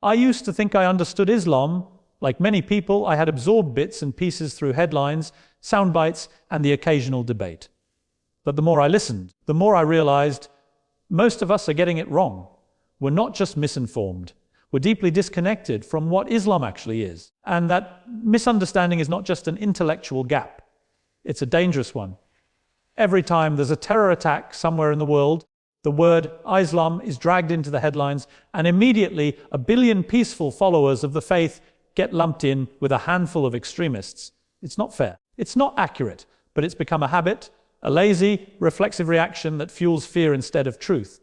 I used to think I understood Islam. Like many people, I had absorbed bits and pieces through headlines, sound bites, and the occasional debate. But the more I listened, the more I realized most of us are getting it wrong. We're not just misinformed. We're deeply disconnected from what Islam actually is. And that misunderstanding is not just an intellectual gap. It's a dangerous one. Every time there's a terror attack somewhere in the world, the word Islam is dragged into the headlines, and immediately 1 billion peaceful followers of the faith get lumped in with a handful of extremists. It's not fair. It's not accurate, but it's become a habit, a lazy, reflexive reaction that fuels fear instead of truth.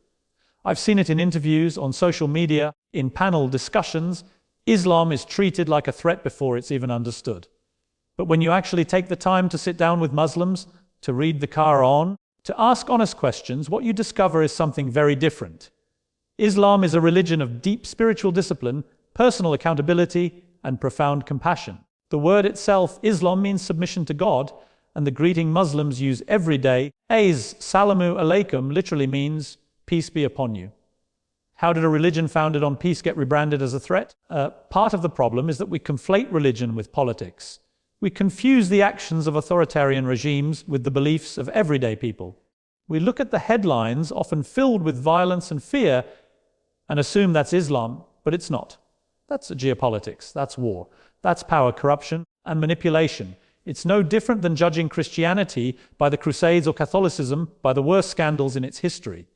I've seen it in interviews, on social media, in panel discussions. Islam is treated like a threat before it's even understood. But when you actually take the time to sit down with Muslims, to read the Quran, to ask honest questions, what you discover is something very different. Islam is a religion of deep spiritual discipline, personal accountability, and profound compassion. The word itself, Islam, means submission to God, and the greeting Muslims use every day, Salamu alaikum, literally means peace be upon you. How did a religion founded on peace get rebranded as a threat? Part of the problem is that we conflate religion with politics. We confuse the actions of authoritarian regimes with the beliefs of everyday people. We look at the headlines, often filled with violence and fear, and assume that's Islam, but it's not. That's geopolitics, that's war, that's power, corruption, and manipulation. It's no different than judging Christianity by the Crusades or Catholicism by the worst scandals in its history.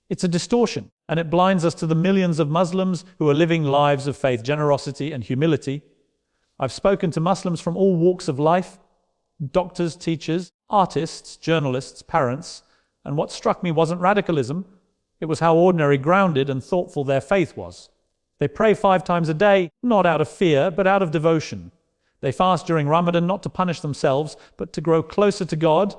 It's a distortion, and it blinds us to the millions of Muslims who are living lives of faith, generosity, and humility. I've spoken to Muslims from all walks of life, doctors, teachers, artists, journalists, parents, and what struck me wasn't radicalism, it was how ordinary, grounded, and thoughtful their faith was. They pray 5 times a day, not out of fear, but out of devotion. They fast during Ramadan not to punish themselves, but to grow closer to God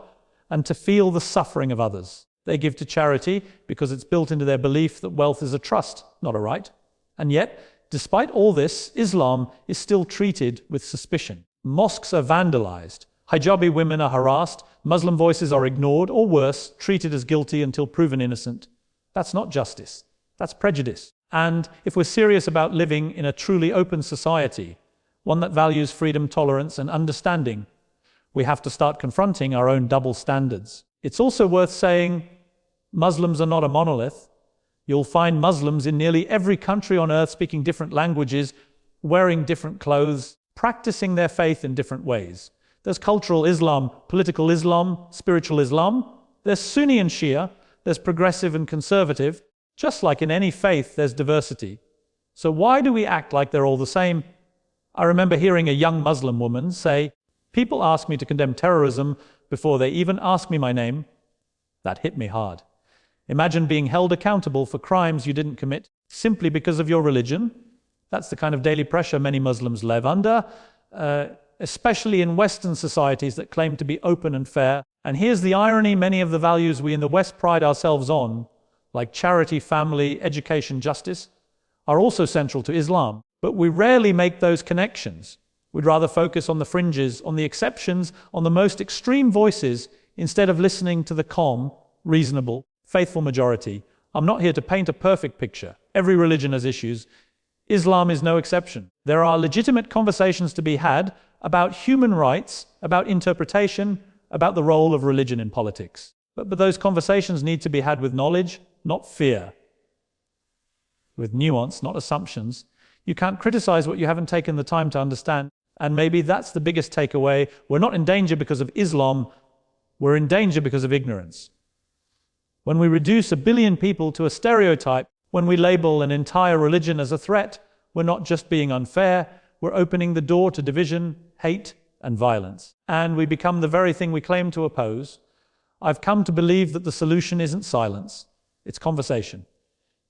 and to feel the suffering of others. They give to charity because it's built into their belief that wealth is a trust, not a right. And yet, despite all this, Islam is still treated with suspicion. Mosques are vandalized, hijabi women are harassed, Muslim voices are ignored, or worse, treated as guilty until proven innocent. That's not justice, that's prejudice. And if we're serious about living in a truly open society, one that values freedom, tolerance, and understanding, we have to start confronting our own double standards. It's also worth saying, Muslims are not a monolith. You'll find Muslims in nearly every country on earth speaking different languages, wearing different clothes, practicing their faith in different ways. There's cultural Islam, political Islam, spiritual Islam. There's Sunni and Shia. There's progressive and conservative. Just like in any faith, there's diversity. So why do we act like they're all the same? I remember hearing a young Muslim woman say, "People ask me to condemn terrorism before they even ask me my name." That hit me hard. Imagine being held accountable for crimes you didn't commit simply because of your religion. That's the kind of daily pressure many Muslims live under, especially in Western societies that claim to be open and fair. And here's the irony, many of the values we in the West pride ourselves on, like charity, family, education, justice, are also central to Islam. But we rarely make those connections. We'd rather focus on the fringes, on the exceptions, on the most extreme voices, instead of listening to the calm, reasonable, faithful majority. I'm not here to paint a perfect picture. Every religion has issues. Islam is no exception. There are legitimate conversations to be had about human rights, about interpretation, about the role of religion in politics. But those conversations need to be had with knowledge, not fear. With nuance, not assumptions. You can't criticize what you haven't taken the time to understand. And maybe that's the biggest takeaway. We're not in danger because of Islam. We're in danger because of ignorance. When we reduce 1 billion people to a stereotype, when we label an entire religion as a threat, we're not just being unfair, we're opening the door to division, hate, and violence. And we become the very thing we claim to oppose. I've come to believe that the solution isn't silence, it's conversation.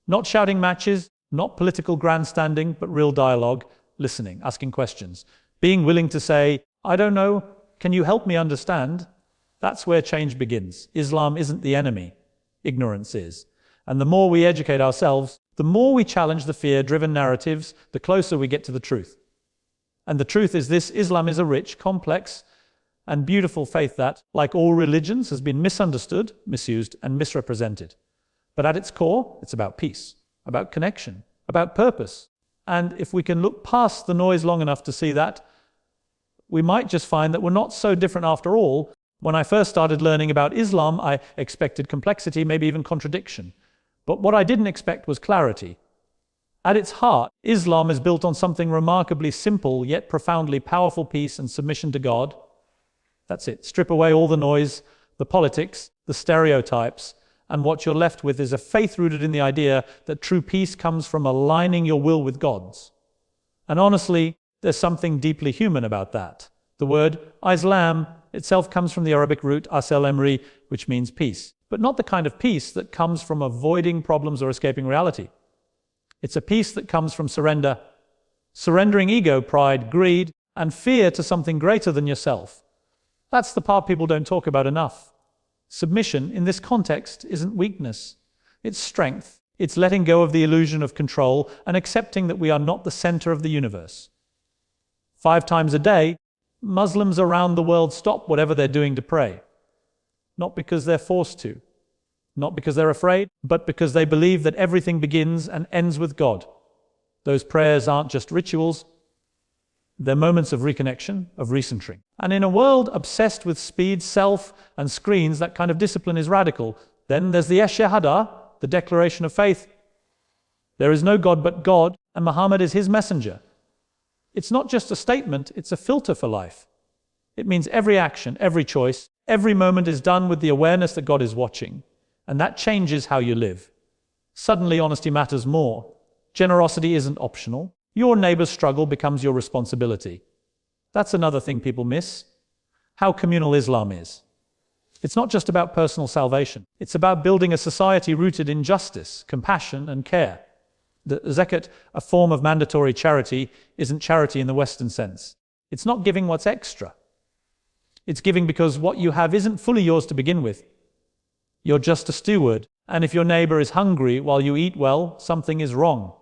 Not shouting matches, not political grandstanding, but real dialogue, listening, asking questions, being willing to say, "I don't know, can you help me understand?" That's where change begins. Islam isn't the enemy, ignorance is. And the more we educate ourselves, the more we challenge the fear-driven narratives, the closer we get to the truth. And the truth is this: Islam is a rich, complex, and beautiful faith that, like all religions, has been misunderstood, misused, and misrepresented. But at its core, it's about peace, about connection, about purpose, And if we can look past the noise long enough to see that, we might just find that we're not so different after all. When I first started learning about Islam, I expected complexity, maybe even contradiction. But what I didn't expect was clarity. At its heart, Islam is built on something remarkably simple, yet profoundly powerful: peace and submission to God. That's it. Strip away all the noise, the politics, the stereotypes, and what you're left with is a faith rooted in the idea that true peace comes from aligning your will with God's. And honestly, there's something deeply human about that. The word Islam itself comes from the Arabic root asel emri, which means peace, but not the kind of peace that comes from avoiding problems or escaping reality. It's a peace that comes from surrender, surrendering ego, pride, greed, and fear to something greater than yourself. That's the part people don't talk about enough. Submission in this context isn't weakness, it's strength. It's letting go of the illusion of control and accepting that we are not the center of the universe. 5 times a day, Muslims around the world stop whatever they're doing to pray. Not because they're forced to, not because they're afraid, but because they believe that everything begins and ends with God. Those prayers aren't just rituals, they're moments of reconnection, of recentering. And in a world obsessed with speed, self, and screens, that kind of discipline is radical. Then there's the Shahada, the declaration of faith. There is no God but God, and Muhammad is his messenger. It's not just a statement, it's a filter for life. It means every action, every choice, every moment is done with the awareness that God is watching. And that changes how you live. Suddenly, honesty matters more. Generosity isn't optional. Your neighbor's struggle becomes your responsibility. That's another thing people miss. How communal Islam is. It's not just about personal salvation. It's about building a society rooted in justice, compassion, and care. The zakat, a form of mandatory charity, isn't charity in the Western sense. It's not giving what's extra. It's giving because what you have isn't fully yours to begin with. You're just a steward. And if your neighbor is hungry while you eat well, something is wrong.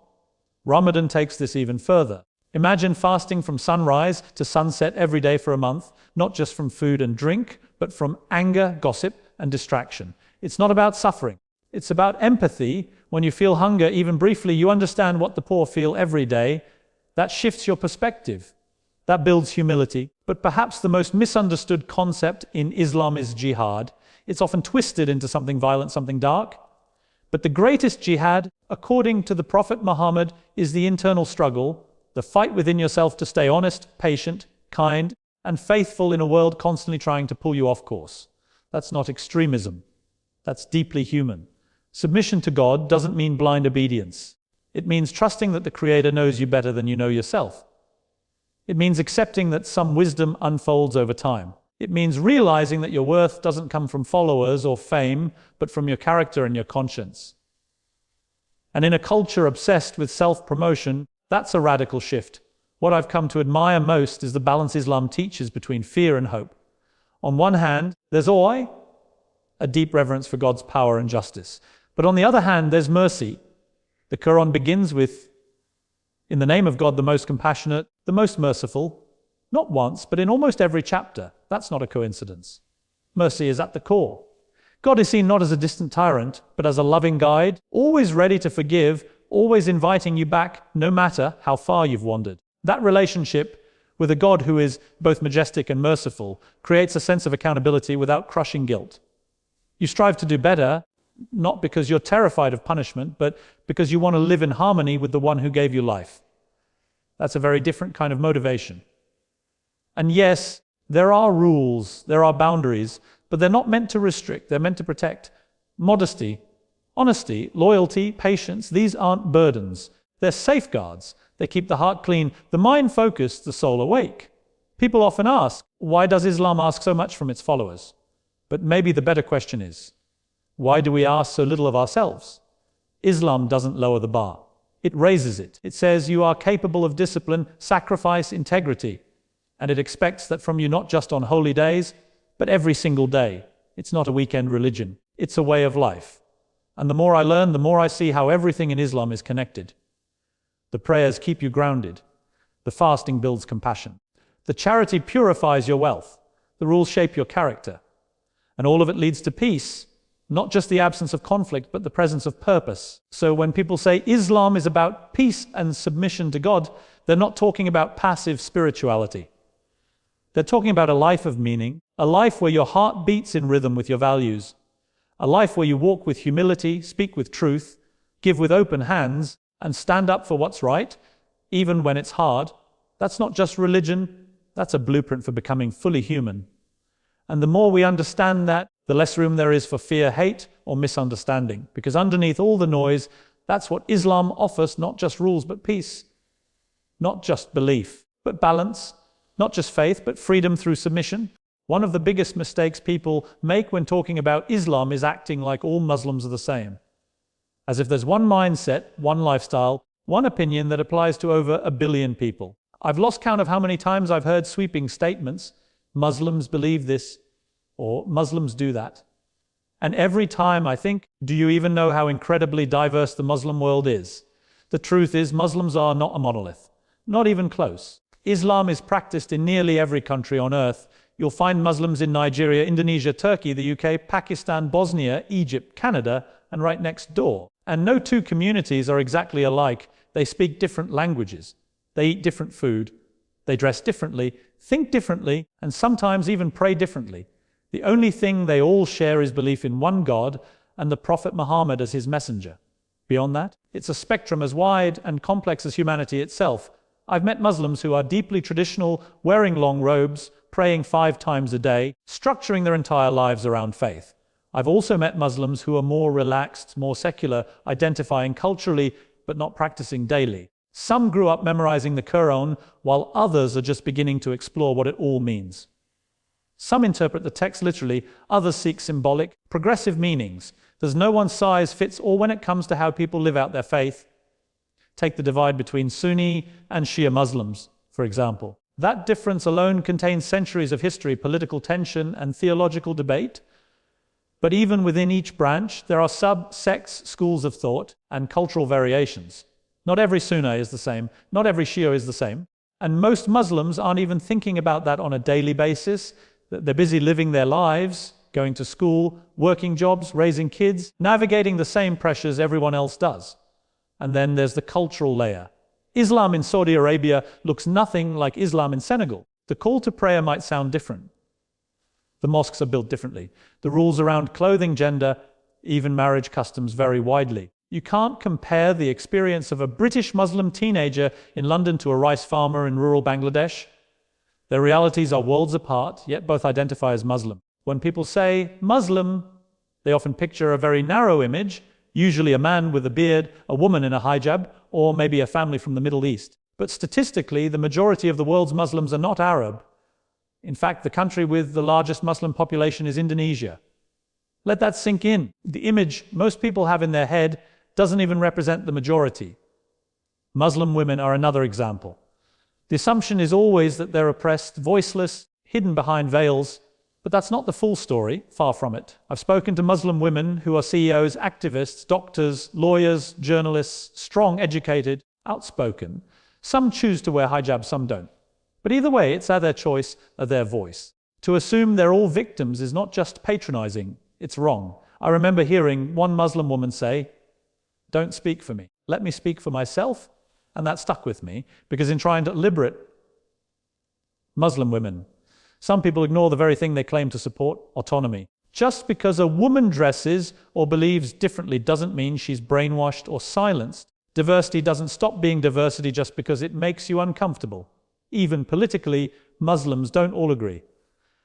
Ramadan takes this even further. Imagine fasting from sunrise to sunset every day for a month, not just from food and drink, but from anger, gossip, and distraction. It's not about suffering. It's about empathy. When you feel hunger, even briefly, you understand what the poor feel every day. That shifts your perspective. That builds humility. But perhaps the most misunderstood concept in Islam is jihad. It's often twisted into something violent, something dark. But the greatest jihad, according to the Prophet Muhammad, is the internal struggle, the fight within yourself to stay honest, patient, kind, and faithful in a world constantly trying to pull you off course. That's not extremism. That's deeply human. Submission to God doesn't mean blind obedience. It means trusting that the Creator knows you better than you know yourself. It means accepting that some wisdom unfolds over time. It means realizing that your worth doesn't come from followers or fame, but from your character and your conscience. And in a culture obsessed with self-promotion, that's a radical shift. What I've come to admire most is the balance Islam teaches between fear and hope. On one hand, there's awe, a deep reverence for God's power and justice. But on the other hand, there's mercy. The Quran begins with, "In the name of God, the most compassionate, the most merciful," not once, but in almost every chapter. That's not a coincidence. Mercy is at the core. God is seen not as a distant tyrant, but as a loving guide, always ready to forgive, always inviting you back, no matter how far you've wandered. That relationship with a God who is both majestic and merciful creates a sense of accountability without crushing guilt. You strive to do better, not because you're terrified of punishment, but because you want to live in harmony with the one who gave you life. That's a very different kind of motivation. And yes, there are rules, there are boundaries, but they're not meant to restrict, they're meant to protect. Modesty, honesty, loyalty, patience, these aren't burdens. They're safeguards. They keep the heart clean, the mind focused, the soul awake. People often ask, why does Islam ask so much from its followers? But maybe the better question is, why do we ask so little of ourselves? Islam doesn't lower the bar. It raises it. It says you are capable of discipline, sacrifice, integrity. And it expects that from you not just on holy days, but every single day. It's not a weekend religion. It's a way of life. And the more I learn, the more I see how everything in Islam is connected. The prayers keep you grounded. The fasting builds compassion. The charity purifies your wealth. The rules shape your character. And all of it leads to peace. Not just the absence of conflict, but the presence of purpose. So when people say Islam is about peace and submission to God, they're not talking about passive spirituality. They're talking about a life of meaning, a life where your heart beats in rhythm with your values, a life where you walk with humility, speak with truth, give with open hands, and stand up for what's right, even when it's hard. That's not just religion, that's a blueprint for becoming fully human. And the more we understand that, the less room there is for fear, hate, or misunderstanding. Because underneath all the noise, that's what Islam offers, not just rules, but peace. Not just belief, but balance. Not just faith, but freedom through submission. One of the biggest mistakes people make when talking about Islam is acting like all Muslims are the same. As if there's one mindset, one lifestyle, one opinion that applies to over 1 billion people. I've lost count of how many times I've heard sweeping statements, Muslims believe this, or Muslims do that. And every time I think, do you even know how incredibly diverse the Muslim world is? The truth is, Muslims are not a monolith, not even close. Islam is practiced in nearly every country on earth. You'll find Muslims in Nigeria, Indonesia, Turkey, the UK, Pakistan, Bosnia, Egypt, Canada, and right next door. And no two communities are exactly alike. They speak different languages. They eat different food. They dress differently, think differently, and sometimes even pray differently. The only thing they all share is belief in one God and the Prophet Muhammad as his messenger. Beyond that, it's a spectrum as wide and complex as humanity itself. I've met Muslims who are deeply traditional, wearing long robes, praying 5 times a day, structuring their entire lives around faith. I've also met Muslims who are more relaxed, more secular, identifying culturally, but not practicing daily. Some grew up memorizing the Quran, while others are just beginning to explore what it all means. Some interpret the text literally, others seek symbolic, progressive meanings. There's no one size fits all when it comes to how people live out their faith. Take the divide between Sunni and Shia Muslims, for example. That difference alone contains centuries of history, political tension, and theological debate. But even within each branch, there are sub-sects, schools of thought, and cultural variations. Not every Sunni is the same, not every Shia is the same, and most Muslims aren't even thinking about that on a daily basis. They're busy living their lives, going to school, working jobs, raising kids, navigating the same pressures everyone else does. And then there's the cultural layer. Islam in Saudi Arabia looks nothing like Islam in Senegal. The call to prayer might sound different. The mosques are built differently. The rules around clothing, gender, even marriage customs vary widely. You can't compare the experience of a British Muslim teenager in London to a rice farmer in rural Bangladesh. Their realities are worlds apart, yet both identify as Muslim. When people say Muslim, they often picture a very narrow image, usually a man with a beard, a woman in a hijab, or maybe a family from the Middle East. But statistically, the majority of the world's Muslims are not Arab. In fact, the country with the largest Muslim population is Indonesia. Let that sink in. The image most people have in their head doesn't even represent the majority. Muslim women are another example. The assumption is always that they're oppressed, voiceless, hidden behind veils, but that's not the full story, far from it. I've spoken to Muslim women who are CEOs, activists, doctors, lawyers, journalists, strong, educated, outspoken. Some choose to wear hijab, some don't. But either way, it's their choice, their voice. To assume they're all victims is not just patronizing, it's wrong. I remember hearing one Muslim woman say, "Don't speak for me, let me speak for myself." And that stuck with me, because in trying to liberate Muslim women, some people ignore the very thing they claim to support, autonomy. Just because a woman dresses or believes differently doesn't mean she's brainwashed or silenced. Diversity doesn't stop being diversity just because it makes you uncomfortable. Even politically, Muslims don't all agree.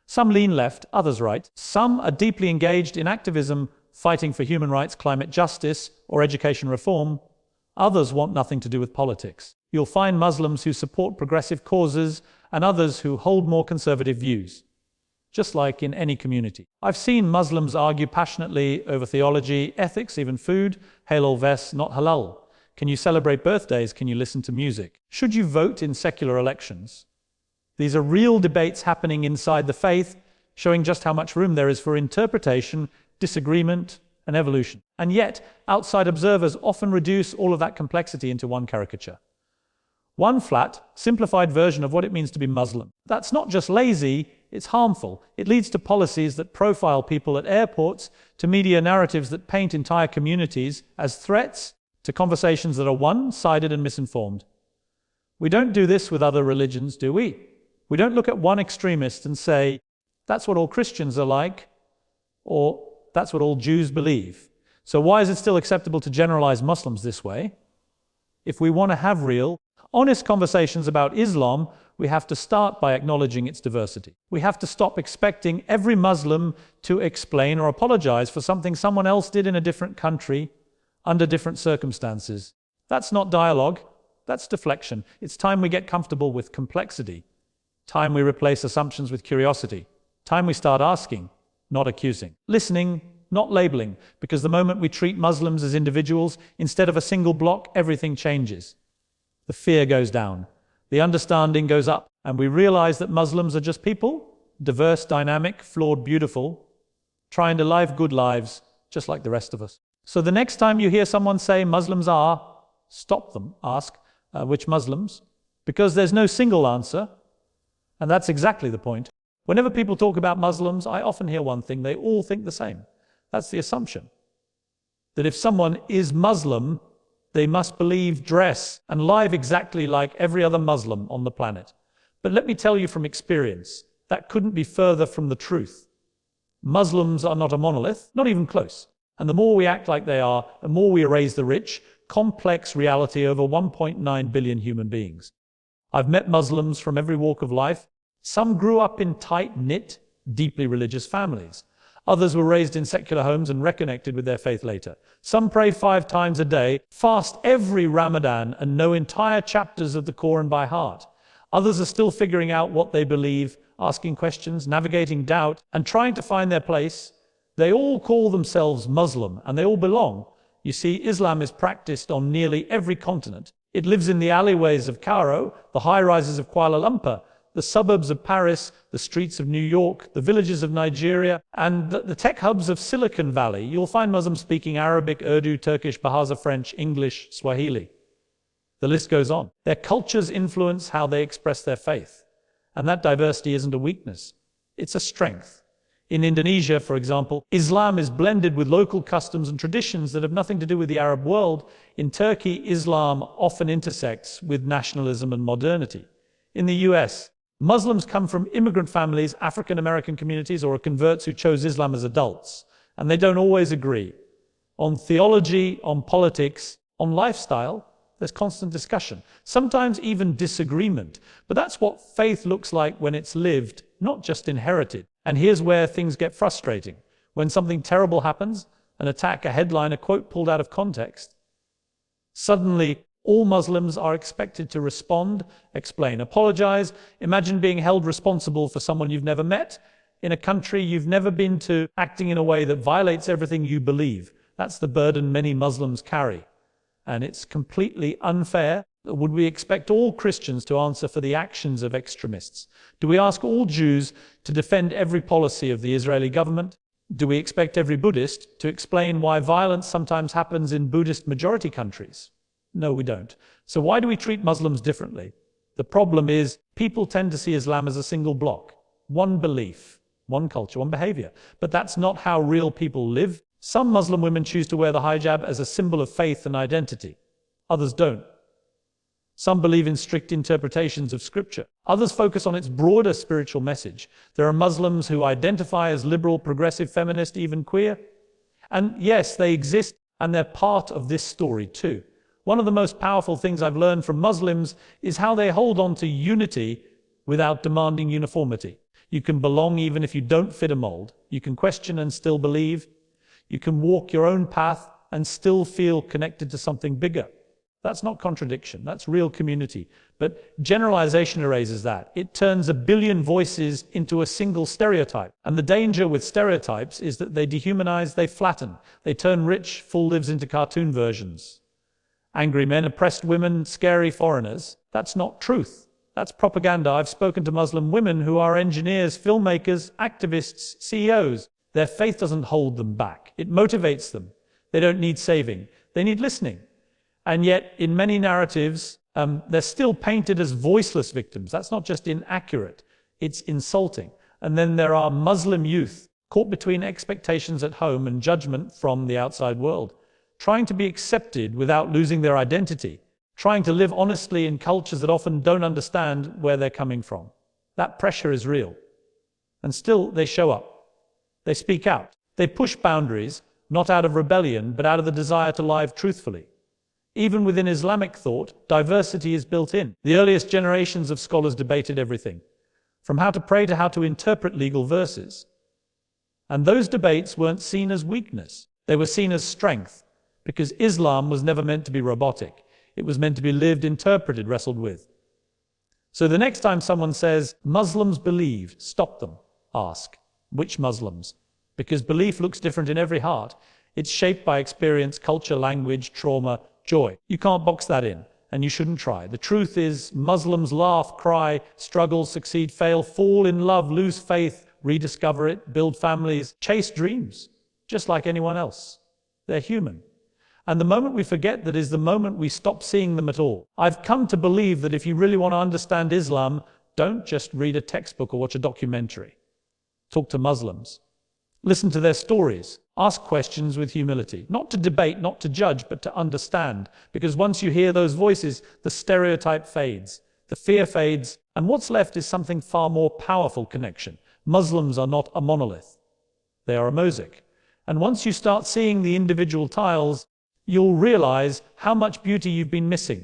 Some lean left, others right. Some are deeply engaged in activism, fighting for human rights, climate justice, or education reform. Others want nothing to do with politics. You'll find Muslims who support progressive causes and others who hold more conservative views, just like in any community. I've seen Muslims argue passionately over theology, ethics, even food. Halal vest, not halal. Can you celebrate birthdays? Can you listen to music? Should you vote in secular elections? These are real debates happening inside the faith, showing just how much room there is for interpretation, disagreement, and evolution. And yet, outside observers often reduce all of that complexity into one caricature. One flat, simplified version of what it means to be Muslim. That's not just lazy, It's harmful. It leads to policies that profile people at airports, to media narratives that paint entire communities as threats, to conversations that are one-sided and misinformed. We don't do this with other religions, do we? We don't look at one extremist and say, that's what all Christians are like, or that's what all Jews believe. So why is it still acceptable to generalize Muslims this way? If we want to have real, honest conversations about Islam, we have to start by acknowledging its diversity. We have to stop expecting every Muslim to explain or apologize for something someone else did in a different country, under different circumstances. That's not dialogue, that's deflection. It's time we get comfortable with complexity. Time we replace assumptions with curiosity. Time we start asking, not accusing. Listening, not labeling, because the moment we treat Muslims as individuals, instead of a single block, everything changes. The fear goes down, the understanding goes up, and we realize that Muslims are just people, diverse, dynamic, flawed, beautiful, trying to live good lives, just like the rest of us. So the next time you hear someone say Muslims are, stop them, ask, which Muslims? Because there's no single answer, and that's exactly the point. Whenever people talk about Muslims, I often hear one thing: they all think the same. That's the assumption. That if someone is Muslim, they must believe, dress, and live exactly like every other Muslim on the planet. But let me tell you from experience, that couldn't be further from the truth. Muslims are not a monolith, not even close. And the more we act like they are, the more we erase the rich, complex reality over 1.9 billion human beings. I've met Muslims from every walk of life. Some grew up in tight-knit, deeply religious families. Others were raised in secular homes and reconnected with their faith later. Some pray 5 times a day, fast every Ramadan, and know entire chapters of the Quran by heart. Others are still figuring out what they believe, asking questions, navigating doubt, and trying to find their place. They all call themselves Muslim, and they all belong. You see, Islam is practiced on nearly every continent. It lives in the alleyways of Cairo, the high-rises of Kuala Lumpur, the suburbs of Paris, the streets of New York, the villages of Nigeria, and the tech hubs of Silicon Valley. You'll find Muslims speaking Arabic, Urdu, Turkish, Bahasa, French, English, Swahili. The list goes on. Their cultures influence how they express their faith. And that diversity isn't a weakness. It's a strength. In Indonesia, for example, Islam is blended with local customs and traditions that have nothing to do with the Arab world. In Turkey, Islam often intersects with nationalism and modernity. In the US, Muslims come from immigrant families, African American communities, or converts who chose Islam as adults, and they don't always agree. On theology, on politics, on lifestyle, there's constant discussion, sometimes even disagreement. But that's what faith looks like when it's lived, not just inherited. And here's where things get frustrating. When something terrible happens, an attack, a headline, a quote pulled out of context, suddenly all Muslims are expected to respond, explain, apologize. Imagine being held responsible for someone you've never met, in a country you've never been to, acting in a way that violates everything you believe. That's the burden many Muslims carry. And it's completely unfair. Would we expect all Christians to answer for the actions of extremists? Do we ask all Jews to defend every policy of the Israeli government? Do we expect every Buddhist to explain why violence sometimes happens in Buddhist majority countries? No, we don't. So why do we treat Muslims differently? The problem is people tend to see Islam as a single block, one belief, one culture, one behavior. But that's not how real people live. Some Muslim women choose to wear the hijab as a symbol of faith and identity. Others don't. Some believe in strict interpretations of scripture. Others focus on its broader spiritual message. There are Muslims who identify as liberal, progressive, feminist, even queer. And yes, they exist, and they're part of this story too. One of the most powerful things I've learned from Muslims is how they hold on to unity without demanding uniformity. You can belong even if you don't fit a mold. You can question and still believe. You can walk your own path and still feel connected to something bigger. That's not contradiction, that's real community. But generalization erases that. It turns a billion voices into a single stereotype. And the danger with stereotypes is that they dehumanize, they flatten. They turn rich, full lives into cartoon versions. Angry men, oppressed women, scary foreigners. That's not truth. That's propaganda. I've spoken to Muslim women who are engineers, filmmakers, activists, CEOs. Their faith doesn't hold them back. It motivates them. They don't need saving. They need listening. And yet, in many narratives, they're still painted as voiceless victims. That's not just inaccurate. It's insulting. And then there are Muslim youth, caught between expectations at home and judgment from the outside world, trying to be accepted without losing their identity, trying to live honestly in cultures that often don't understand where they're coming from. That pressure is real. And still, they show up. They speak out. They push boundaries, not out of rebellion, but out of the desire to live truthfully. Even within Islamic thought, diversity is built in. The earliest generations of scholars debated everything, from how to pray to how to interpret legal verses. And those debates weren't seen as weakness. They were seen as strength, because Islam was never meant to be robotic. It was meant to be lived, interpreted, wrestled with. So the next time someone says, Muslims believe, stop them. Ask, which Muslims? Because belief looks different in every heart. It's shaped by experience, culture, language, trauma, joy. You can't box that in, and you shouldn't try. The truth is, Muslims laugh, cry, struggle, succeed, fail, fall in love, lose faith, rediscover it, build families, chase dreams, just like anyone else. They're human. And the moment we forget that is the moment we stop seeing them at all. I've come to believe that if you really want to understand Islam, don't just read a textbook or watch a documentary. Talk to Muslims. Listen to their stories. Ask questions with humility. Not to debate, not to judge, but to understand. Because once you hear those voices, the stereotype fades, the fear fades, and what's left is something far more powerful: connection. Muslims are not a monolith. They are a mosaic. And once you start seeing the individual tiles, you'll realize how much beauty you've been missing.